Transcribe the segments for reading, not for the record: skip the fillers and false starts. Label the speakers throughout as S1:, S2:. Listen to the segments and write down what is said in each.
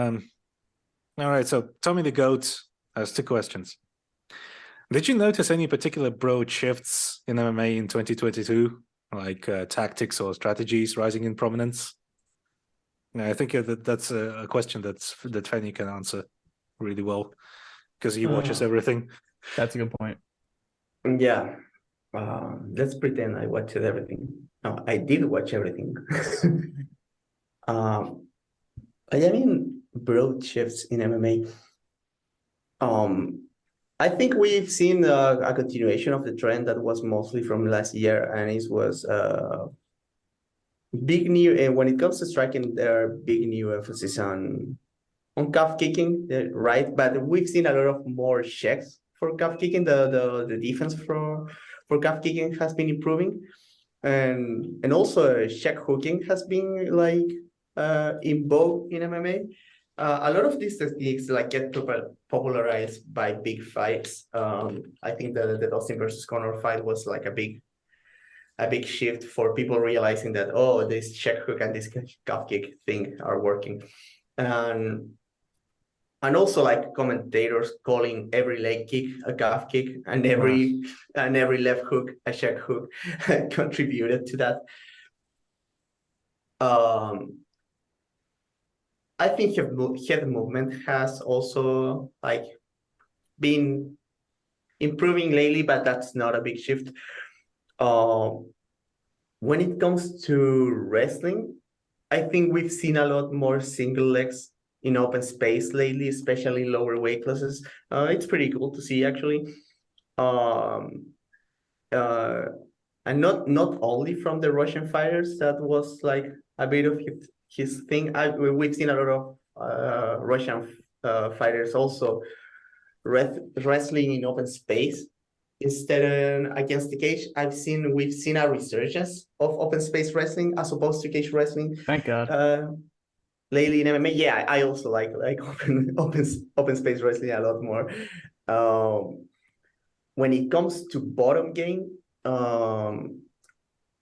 S1: All right, so Tommy the Goat has two questions. Did you notice any particular broad shifts in MMA in 2022, like tactics or strategies rising in prominence? Yeah, I think that's a question that Fanny can answer really well because he watches everything.
S2: That's a good point.
S3: Yeah. Let's pretend I watched everything. No, I did watch everything. I mean, broad shifts in MMA. I think we've seen a continuation of the trend that was mostly from last year, and it was big new. And when it comes to striking, there are big new emphasis on calf kicking, right? But we've seen a lot of more checks for calf kicking. The defense for calf kicking has been improving, and also check hooking has been like in vogue in MMA. A lot of these techniques like get popularized by big fights. I think the Dustin versus Conor fight was like a big shift for people realizing that, oh, this check hook and this calf kick thing are working. And also like commentators calling every leg kick a calf kick and every left hook a check hook contributed to that. I think head movement has also like been improving lately, but that's not a big shift. When it comes to wrestling, I think we've seen a lot more single legs in open space lately, especially lower weight classes. It's pretty cool to see actually. And not only from the Russian fighters, that was like a bit of his thing. We've seen a lot of Russian fighters also wrestling in open space instead against the cage. We've seen a resurgence of open space wrestling as opposed to cage wrestling.
S2: Thank God.
S3: Lately in MMA, yeah, I also like open space wrestling a lot more. When it comes to bottom game,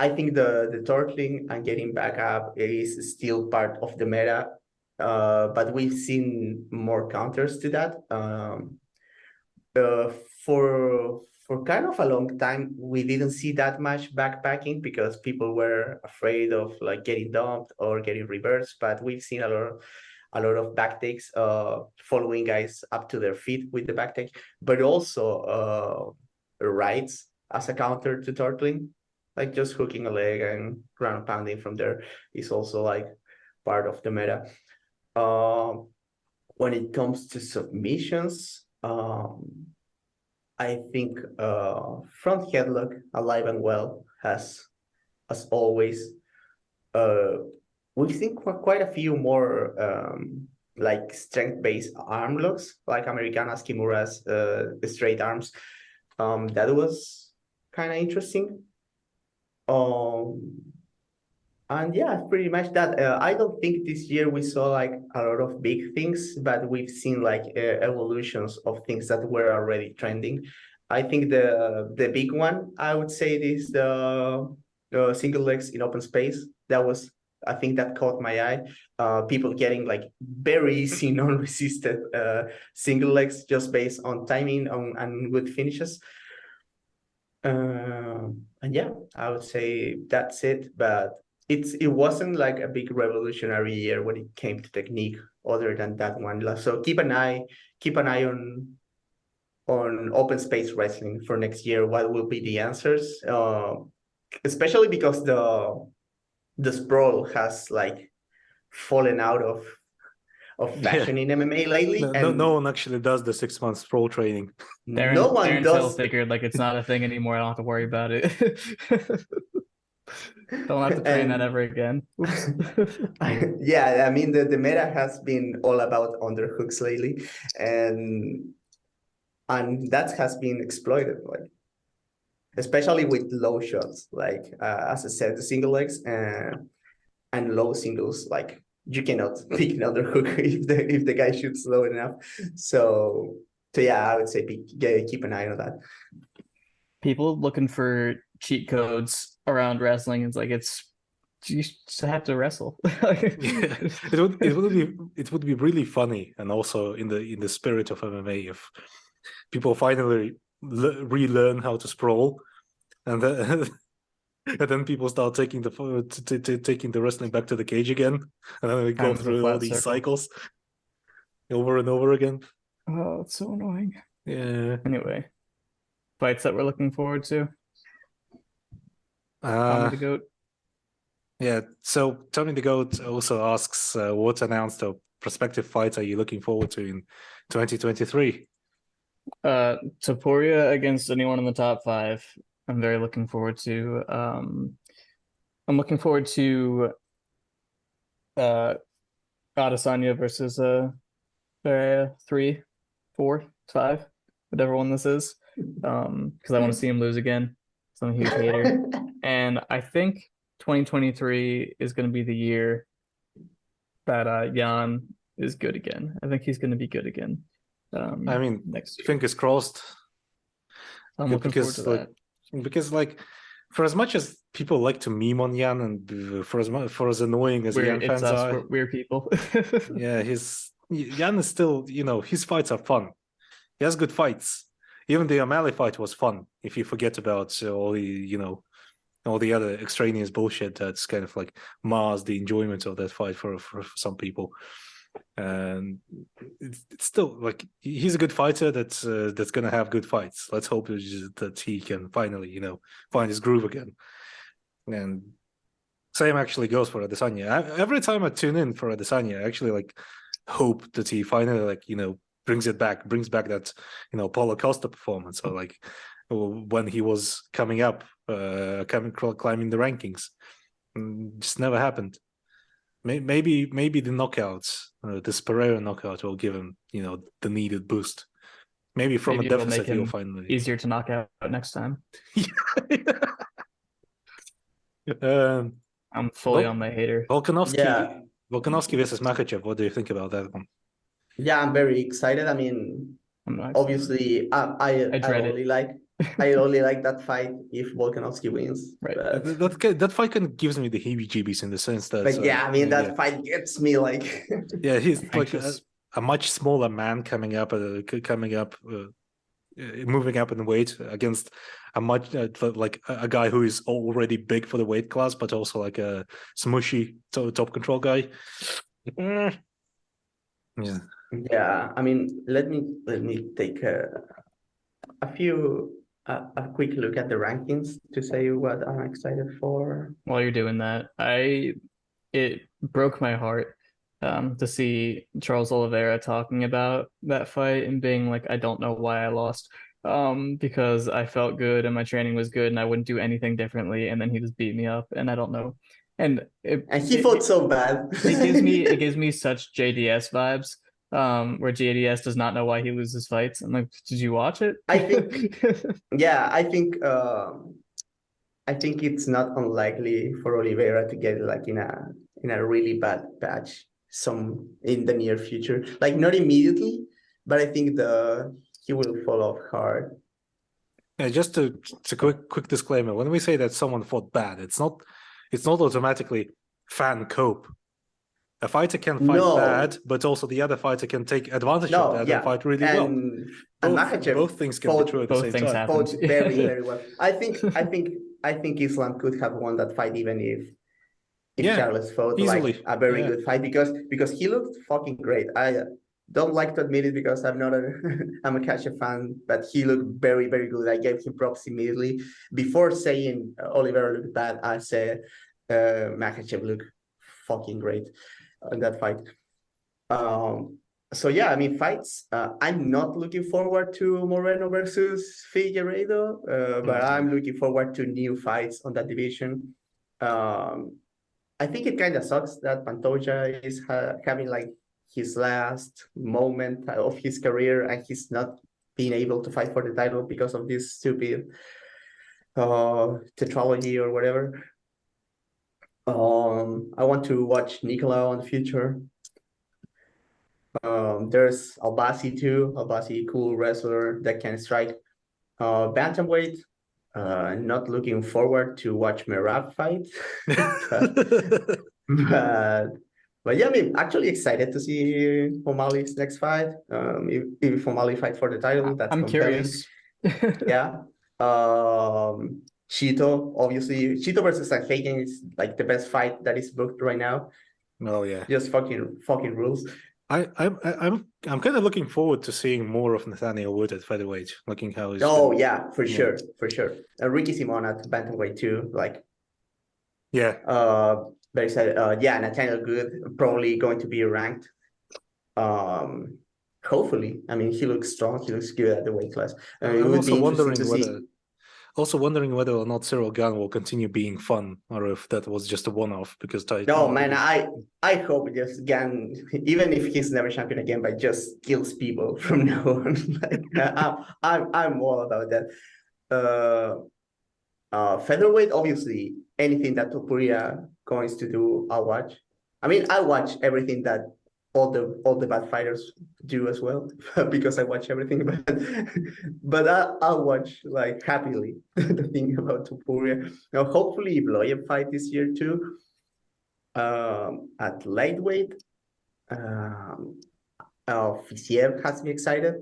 S3: I think the turtling and getting back up is still part of the meta, but we've seen more counters to that. For kind of a long time, we didn't see that much backpacking because people were afraid of like getting dumped or getting reversed. But we've seen a lot of back takes, following guys up to their feet with the back take, but also rights as a counter to turtling, like just hooking a leg and ground pounding from there is also like part of the meta. When it comes to submissions, I think front headlock, alive and well, has, as always. We've seen quite a few more like strength-based arm locks, like Americanas, Kimuras, straight arms. That was kind of interesting. And yeah, pretty much that. I don't think this year we saw like a lot of big things, but we've seen like evolutions of things that were already trending. I think the big one, I would say, is the single legs in open space. I think that caught my eye. People getting like very easy, non-resisted single legs just based on timing and good finishes. And yeah, I would say that's it. But it wasn't like a big revolutionary year when it came to technique, other than that one. So keep an eye on open space wrestling for next year. What will be the answers? Especially because the sprawl has like fallen out of fashion in MMA lately.
S1: No one actually does the 6 months pro training.
S2: Darren Till figured like it's not a thing anymore. I don't have to worry about it. Don't have to train that ever again.
S3: Yeah, I mean the meta has been all about underhooks lately, and that has been exploited, like especially with low shots, like as I said, the single legs and low singles. Like you cannot pick another hook if the guy shoots low enough. So yeah, I would say keep an eye on that.
S2: People looking for cheat codes around wrestling, it's like it's you just have to wrestle.
S1: Yeah, it would be really funny, and also in the spirit of MMA, if people finally relearn how to sprawl, and then and then people start taking taking the wrestling back to the cage again, and then we go
S2: Kind of a
S1: through all
S2: flat
S1: these
S2: circle.
S1: cycles over and over again.
S2: Oh, it's so annoying.
S1: Yeah.
S2: Anyway, fights that we're looking forward to. Tommy the Goat.
S1: Yeah. So Tony the Goat also asks, what announced or prospective fights are you looking forward to in 2023?
S2: Topuria against anyone in the top 5. I'm very looking forward to. I'm looking forward to Adesanya versus 3, 4, 5, whatever one this is. Because I want to see him lose again. So I'm a huge hater. And I think 2023 is going to be the year that Jan is good again. I think he's going to be good again.
S1: I mean,
S2: next year.
S1: fingers crossed.
S2: I'm looking forward to that.
S1: Because for as much as people like to meme on Jan, and for as annoying as Jan fans are,
S2: we're people.
S1: yeah, Jan is still, his fights are fun. He has good fights. Even the O'Malley fight was fun. If you forget about all the other extraneous bullshit that's kind of like mars the enjoyment of that fight for some people. And it's still like he's a good fighter that's going to have good fights. Let's hope that he can finally, find his groove again. And same actually goes for Adesanya. Every time I tune in for Adesanya, I actually hope that he finally brings back that Paulo Costa performance, or when he was coming up, climbing the rankings. Just never happened. Maybe the knockouts, this Pereira knockout will give him, the needed boost. Maybe from
S2: Maybe
S1: a deficit he'll finally
S2: easier to knock out next time. I'm fully on my hater.
S1: Volkanovski versus Makhachev. What do you think about that one?
S3: Yeah, I'm very excited. I mean, obviously, I only like that fight if Volkanovski wins.
S2: Right.
S3: But
S1: that fight kind of gives me the heebie-jeebies in the sense that.
S3: But yeah, I mean that fight gets me like.
S1: Yeah, he's like a much smaller man moving up in weight against a much a guy who is already big for the weight class, but also like a smushy top control guy. Yeah.
S3: Yeah, I mean, let me take a quick look at the rankings to say what I'm excited for.
S2: While you're doing that, it broke my heart to see Charles Oliveira talking about that fight and being like, I don't know why I lost. Because I felt good and my training was good and I wouldn't do anything differently, and then he just beat me up and I don't know. And
S3: he fought so bad.
S2: it gives me such JDS vibes. Where JDS does not know why he loses fights. I'm like, did you watch it?
S3: I think yeah, I think it's not unlikely for Oliveira to get in a really bad patch in the near future. Like not immediately, but I think he will fall off hard.
S1: Yeah, just a quick disclaimer. When we say that someone fought bad, it's not automatically fan cope. A fighter can fight bad, but also the other fighter can take advantage of that and fight really well. Both things can be true at the same time.
S3: Fought very, very well. I think Islam could have won that fight even if Charles fought
S1: easily.
S3: Like a very good fight because he looked fucking great. I don't like to admit it because I'm a Kasha fan, but he looked very, very good. I gave him props immediately. Before saying Oliveira looked bad, I said Makhachev looked fucking great in that fight. So yeah, I mean fights. I'm not looking forward to Moreno versus Figueiredo, but I'm looking forward to new fights on that division. I think it kind of sucks that Pantoja is having like his last moment of his career and he's not being able to fight for the title because of this stupid tetralogy or whatever. I want to watch Nicolau in the future. There's Albasi too. Albasi, cool wrestler that can strike. Bantamweight, Not looking forward to watch Merab fight, but yeah, I mean, actually excited to see O'Malley's next fight. If O'Malley fight for the title, that's
S2: I'm
S3: compelling.
S2: curious.
S3: Yeah. Cheeto, obviously, Cheeto versus Sanghagen is like the best fight that is booked right now.
S1: Oh yeah.
S3: Just fucking rules.
S1: I'm kind of looking forward to seeing more of Nathaniel Wood at featherweight, looking how he's
S3: Oh
S1: been-
S3: yeah, for sure. Ricky Simon at bantamweight too. Like,
S1: yeah.
S3: very excited. Yeah, Nathaniel Good probably going to be ranked. Hopefully, I mean, he looks strong. He looks good at the weight class. It
S1: I'm
S3: would
S1: also
S3: be interesting
S1: wondering
S3: to see.
S1: wondering whether or not Cyril Gane will continue being fun, or if that was just a one-off. Because
S3: No, man, I hope just Gan, even if he's never champion again, but just kills people from now on. Like, I'm all about that. Featherweight, obviously, anything that Topuria going to do, I'll watch. I mean, I watch everything that all the bad fighters do as well, because I watch everything. But I'll watch like happily the thing about Topuria. Now, hopefully, Bloyev fight this year too. At lightweight, Fisiev has me excited.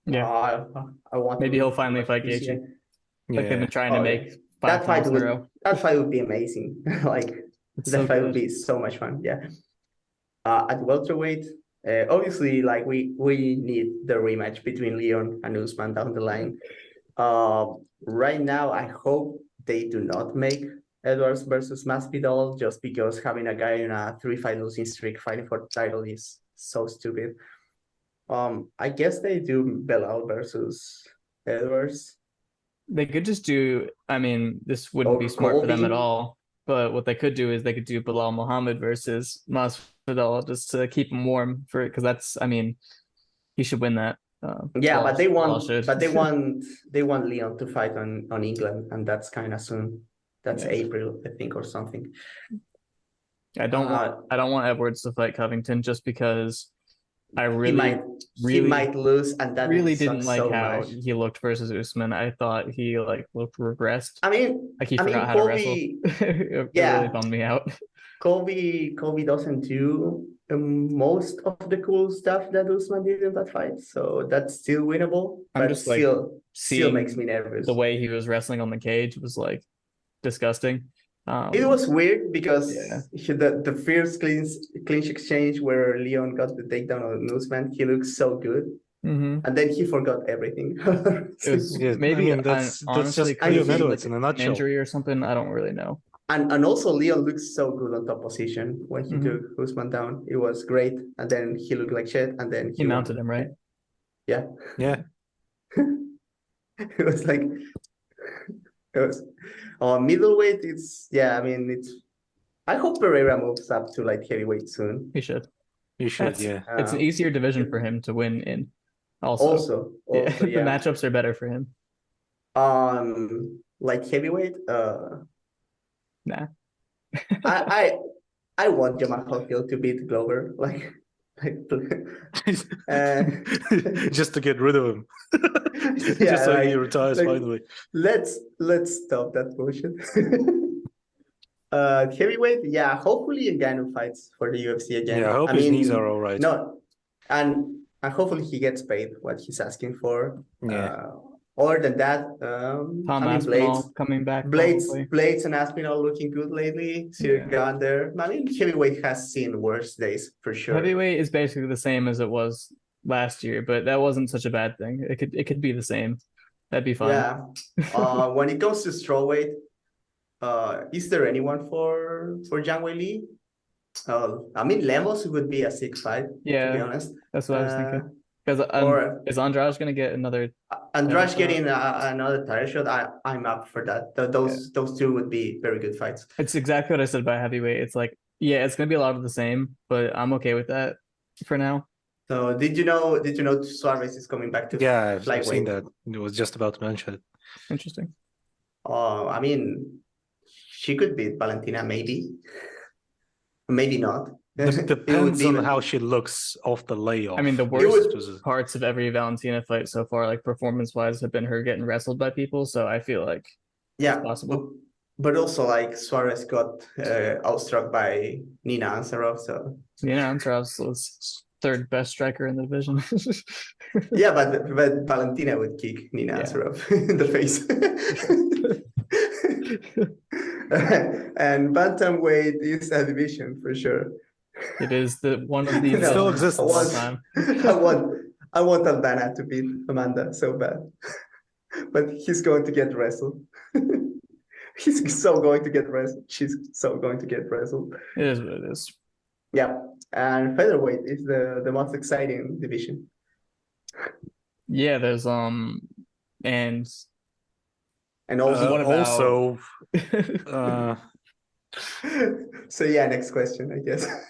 S2: Yeah,
S3: I want
S2: maybe
S3: to
S2: he'll finally
S3: watch
S2: fight
S3: Fisiev.
S2: Gaethje. Like they've
S1: yeah,
S2: been trying to make
S3: Yeah.
S2: 5 times in a row.
S3: That fight would be amazing. Like
S2: It's
S3: that
S2: so
S3: fight would
S2: good.
S3: be so much fun. Yeah. At welterweight, obviously, like we need the rematch between Leon and Usman down the line. Right now, I hope they do not make Edwards versus Masvidal, just because having a guy in a 3-fight losing streak fighting for the title is so stupid. I guess they do Belal versus Edwards.
S2: They could just do, I mean, this wouldn't
S3: Or
S2: be smart for them at
S3: Colby.
S2: all. But what they could do is they could do Bilal Muhammad versus Masvidal just to keep him warm for it, because that's, I mean, he should win that.
S3: Yeah, but they
S2: Bilal
S3: want,
S2: should.
S3: they want Leon to fight on England, and that's kind of soon. That's
S2: Yeah.
S3: April, I think, or something.
S2: I don't want Edwards to fight Covington just because I
S3: He might lose, and that
S2: really
S3: sucks
S2: didn't like
S3: so
S2: how
S3: much.
S2: he looked versus Usman. I thought he like looked regressed.
S3: I mean,
S2: Like he forgot how to wrestle. It
S3: yeah.
S2: really bummed me out.
S3: Colby doesn't do most of the cool stuff that Usman did in that fight, so that's still winnable.
S2: I'm
S3: But
S2: just like
S3: still makes me nervous.
S2: The way he was wrestling on the cage was like disgusting.
S3: It was weird because
S2: Yeah.
S3: the first clinch exchange where Leon got the takedown on Usman, he looked so good,
S2: Mhm.
S3: and then he forgot everything.
S2: It was
S1: Yeah, I
S2: maybe
S1: mean, that's
S2: honestly
S1: just
S2: could have
S1: Leon
S2: been
S1: Edwards
S2: like
S1: in a
S2: an
S1: nutshell.
S2: injury or something. I don't really know.
S3: And also Leon looks so good on top position when he
S2: Mhm.
S3: took Usman down. It was great, and then he looked like shit, and then
S2: He mounted him, right?
S3: Yeah,
S1: Yeah,
S3: it was like it was. Middleweight, it's yeah. I mean, it's. I hope Pereira moves up to like heavyweight soon.
S2: He should.
S1: you should.
S2: That's-
S1: Yeah,
S2: It's an easier division for him to win in. Also,
S3: Yeah,
S2: the matchups are better for him.
S3: Like heavyweight,
S2: Nah.
S3: I want Jamal Holyfield to beat Glover, like
S1: just to get rid of him.
S3: Yeah,
S1: just so he
S3: like-
S1: retires
S3: like-
S1: finally.
S3: let's stop that bullshit. Heavyweight, yeah, hopefully Ngannou fights for the UFC again.
S1: Yeah, I hope his knees are all right.
S3: No, and hopefully he gets paid what he's asking for.
S1: Yeah.
S3: Other than that,
S2: Tom
S3: I mean,
S2: Aspinall coming back.
S3: Blades
S2: probably.
S3: and Aspinall looking good lately.
S2: Yeah.
S3: Gone there. I mean, heavyweight has seen worse days for sure.
S2: Heavyweight is basically the same as it was last year, but that wasn't such a bad thing. It could be the same. That'd be fine.
S3: Yeah. When it comes to strawweight, is there anyone for Zhang Weili? I mean, Lemos would be a sick fight.
S2: Yeah,
S3: to be honest.
S2: that's what I was thinking. Because
S3: Or
S2: is Andrade gonna get another?
S3: Andrade getting another title shot. I'm up for that. Those two would be very good fights.
S2: It's exactly what I said about heavyweight. It's like, yeah, it's gonna be a lot of the same, but I'm okay with that for now.
S3: So did you know Suarez is coming back to
S1: Yeah, I've seen
S3: lightweight?
S1: that. It was just about to mention it.
S2: Interesting.
S3: I mean, she could beat Valentina, maybe not. It would
S1: Depends
S3: be
S1: on
S3: even-
S1: how she looks off the layoff.
S2: I mean, the
S3: would-
S2: worst parts of every Valentina fight so far, like performance-wise, have been her getting wrestled by people. So I feel like
S3: Yeah,
S2: possible.
S3: but also like Suarez got outstruck by Nina Ansaroff, so
S2: Ansarov's was third best striker in the division.
S3: yeah, but Valentina would kick Nina
S2: Yeah.
S3: Ansaroff in the face. And bantamweight is a division for sure.
S2: It is the one of the
S3: No,
S1: still
S2: divisions
S1: exists.
S2: of all
S3: once-
S2: time.
S3: I want Aldana to beat Amanda so bad, but he's going to get wrestled. He's so going to get wrestled. She's so going to get wrestled.
S2: It is what it is.
S3: Yeah, and featherweight is the most exciting division.
S2: Yeah, there's and
S3: And also,
S2: what about-
S1: Also, uh,
S3: so yeah, next question, I guess.